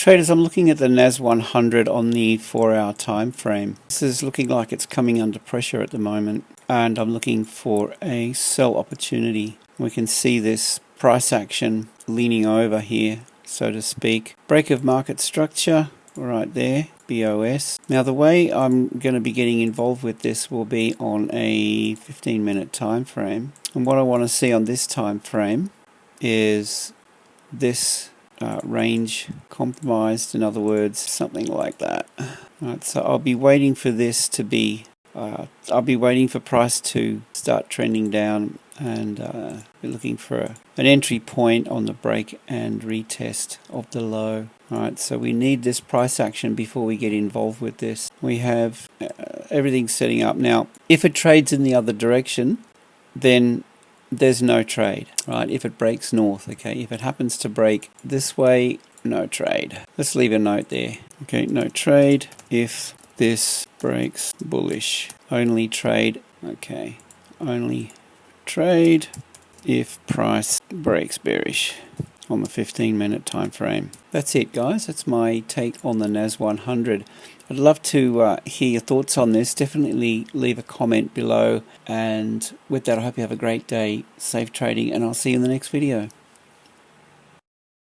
Traders, I'm looking at the NAS100 on the 4-hour time frame. This is looking like it's coming under pressure at the moment, and I'm looking for a sell opportunity. We can see this price action leaning over here, so to speak. Break of market structure right there, BOS. Now the way I'm going to be getting involved with this will be on a 15-minute time frame, and what I want to see on this time frame is this range compromised, in other words, something like that. Right, so I'll be waiting for this to be, I'll be waiting for price to start trending down, and be looking for an entry point on the break and retest of the low. Alright, so we need this price action before we get involved with this. We have everything setting up. Now, if it trades in the other direction, then there's no trade, right? If it breaks north, okay? If it happens to break this way, no trade. Let's leave a note there. Okay, no trade if this breaks bullish. Only trade, okay. Only trade if price breaks bearish on the 15-minute time frame. That's it, guys. That's my take on the NAS100. I'd love to hear your thoughts on this. Definitely leave a comment below. And with that, I hope you have a great day. Safe trading, and I'll see you in the next video.